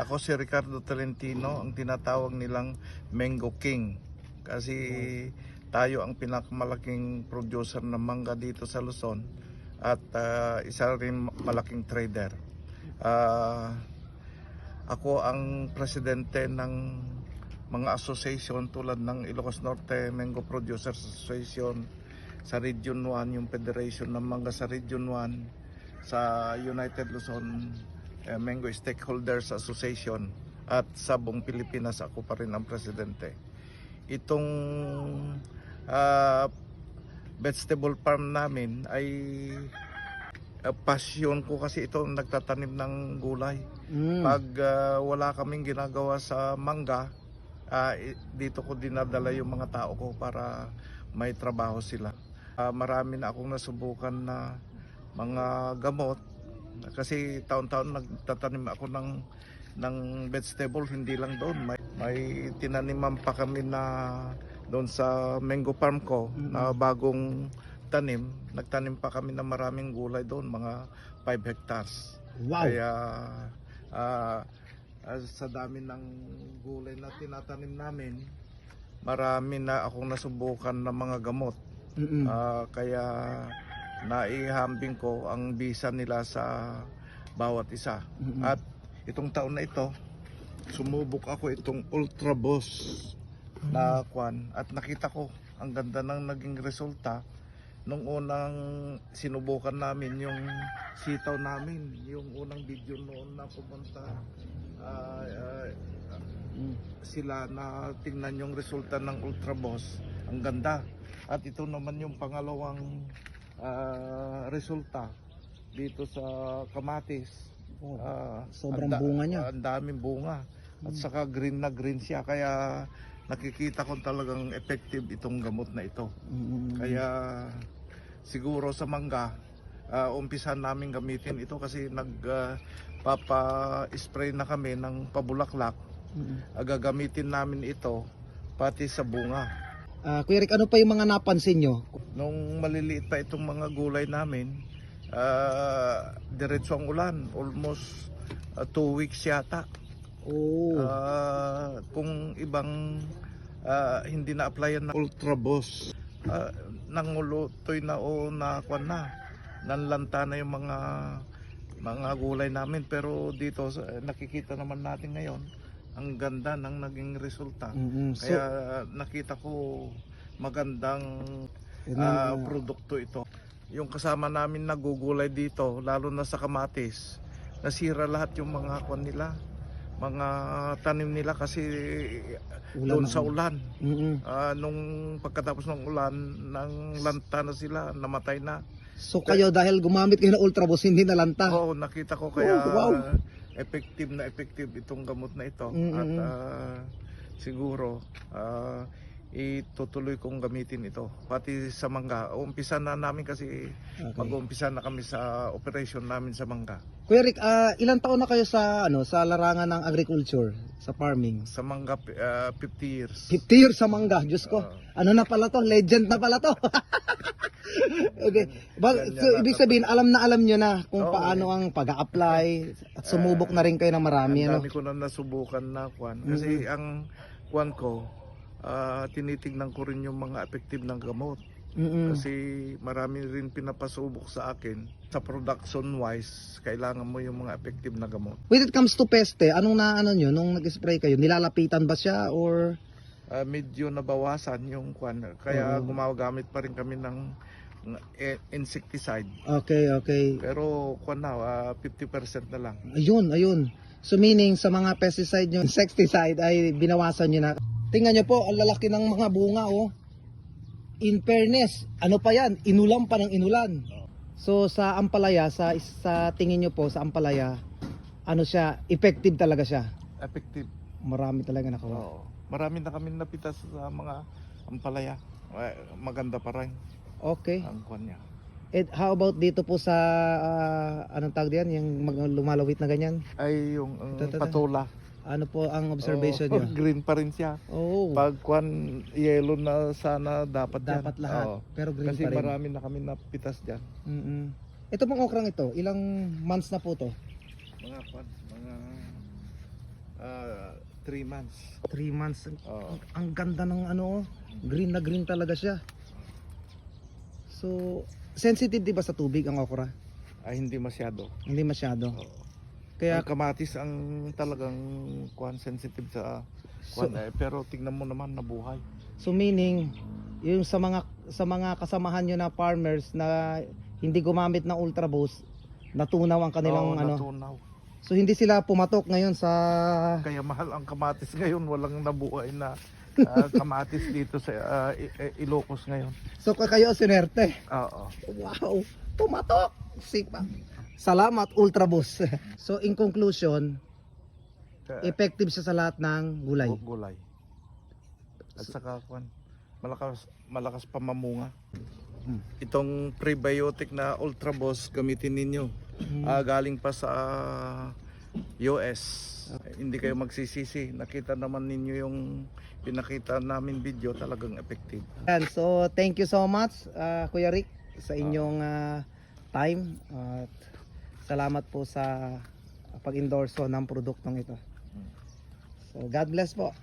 Ako si Ricardo Tolentino, ang tinatawag nilang Mango King. Kasi tayo ang pinakamalaking producer ng mangga dito sa Luzon at isa rin malaking trader. Ako ang presidente ng mga association tulad ng Ilocos Norte Mango Producers Association, sa Region 1 yung Federation ng Mangga sa Region 1, sa United Luzon Mango Stakeholders Association, at sa buong Pilipinas ako pa rin ang presidente. Itong vegetable farm namin ay passion ko kasi ito, nagtatanim ng gulay. Pag wala kaming ginagawa sa mangga, dito ko dinadala yung mga tao ko para may trabaho sila. Marami na akong nasubukan na mga gamot kasi taon-taon nagtatanim ako ng vegetable. Hindi lang doon, may tinaniman pa kami na doon sa mango farm ko na bagong tanim. Nagtanim pa kami ng maraming gulay doon, mga 5 hectares. Wow. Kaya sa dami ng gulay na tinatanim namin, marami na akong nasubukan ng mga gamot. Kaya naihambing ko ang bisa nila sa bawat isa. At itong taon na ito, sumubok ako itong Ultra Boss na kwan, at nakita ko ang ganda ng naging resulta. Nung unang sinubukan namin yung sitaw namin, yung unang video noon na pumunta sila na tingnan yung resulta ng Ultra Boss, ang ganda. At ito naman yung pangalawang resulta dito sa kamatis. Sobrang bunga niya. Ang daming bunga. At saka green na green siya, kaya nakikita ko talagang effective itong gamot na ito. Kaya siguro sa mangga, umpisan namin gamitin ito kasi nagpapa-spray na kami ng pabulaklak. Gagamitin namin ito pati sa bunga. Kuya Rick, ano pa yung mga napansin nyo? Nung maliliit pa itong mga gulay namin, diretso ang ulan, almost 2 weeks yata. Kung ibang hindi na-applyan na Ultra Boss, nangulutoy na o nakuan na, nanlanta na yung mga gulay namin. Pero dito nakikita naman natin ngayon ang ganda ng naging resulta. Kaya nakita ko magandang produkto ito. Yung kasama namin nagugulay dito, lalo na sa kamatis, nasira lahat yung mga kwan nila, mga tanim nila kasi doon sa ulan. Nung pagkatapos ng ulan, nang lanta na sila, namatay na. So kayo, dahil gumamit kayo ng Ultra Boss, hindi nalanta? Oo, nakita ko, kaya wow. effective itong gamot na ito. At siguro itutuloy kong gamitin ito pati sa mangga. Umpisa na namin kasi mag-uumpisa na kami sa operation namin sa mangga. Kuya Rick, ilang taon na kayo sa sa larangan ng agriculture, sa farming? Sa mangga 50 years. 50 years sa mangga, Diyos ko. Ano na pala to? Legend na pala to. Okay. So, ibig sabihin, alam nyo na kung paano ang pag-a-apply at sumubok na rin kayo ng marami. Ang dami ko na nasubukan na kwan. Kasi ang kwan ko, tinitignan ko rin yung mga effective ng gamot. Kasi marami rin pinapasubok sa akin. Sa production wise, kailangan mo yung mga effective na gamot. When it comes to peste, anong nyo nung nag-spray kayo? Nilalapitan ba siya or medyo nabawasan yung kwan, kaya gumagamit pa rin kami ng insecticide. Okay. Pero kwan na 50% na lang. Ayun. So meaning sa mga pesticide nyo, insecticide ay binawasan nyo na. Tingnan nyo po, ang lalaki ng mga bunga In fairness, ano pa yan? Inulan pa ng inulan. So sa ampalaya, sa tingin nyo po sa ampalaya, ano siya, effective talaga siya? Effective. Marami talaga nakawa. Oo. Marami na kami napitas sa mga ampalaya. Maganda pa rin. Okay. Ang kwan niya. How about dito po sa anong tawag diyan, yung lumalawit na ganyan? Ay yung patola. Ano po ang observation niyo? Green pa rin siya. Pag kwan yellow na sana dapat yan. Dapat lahat. Pero green kasi pa rin. Kasi marami na kami napitas diyan. Ito pong okrang ito, ilang months na po to? Mga 3 months. 3 months. Oo. Ang ganda ng ano, green na green talaga siya. So, sensitive di ba sa tubig ang okra? Ay, hindi masyado. Hindi masyado. Oo. Kaya Ang kamatis ang talagang sensitive sa pero tingnan mo naman nabuhay. so meaning yung sa mga kasamahan nyo na farmers na hindi gumamit ng Ultra Boost, natunaw ang kanilang Oo, ano. natunaw. So hindi sila pumatok ngayon sa Kaya mahal ang kamatis ngayon, walang nabuhay na kamatis dito sa Ilocos ngayon. so kayo sinerte. Oo. Wow, pumatok. Sipa. Salamat Ultra Boost. So in conclusion, effective siya sa lahat ng gulay. Gulay. At saka malakas pa mamunga. Itong prebiotic na Ultra Boss gamitin ninyo. Galing pa sa US. Hindi kayo magsisisi. Nakita naman ninyo yung pinakita namin video, talagang effective. Yan, so thank you so much Kuya Rick sa inyong time at salamat po sa pag-endorso ng produktong ito. So God bless po.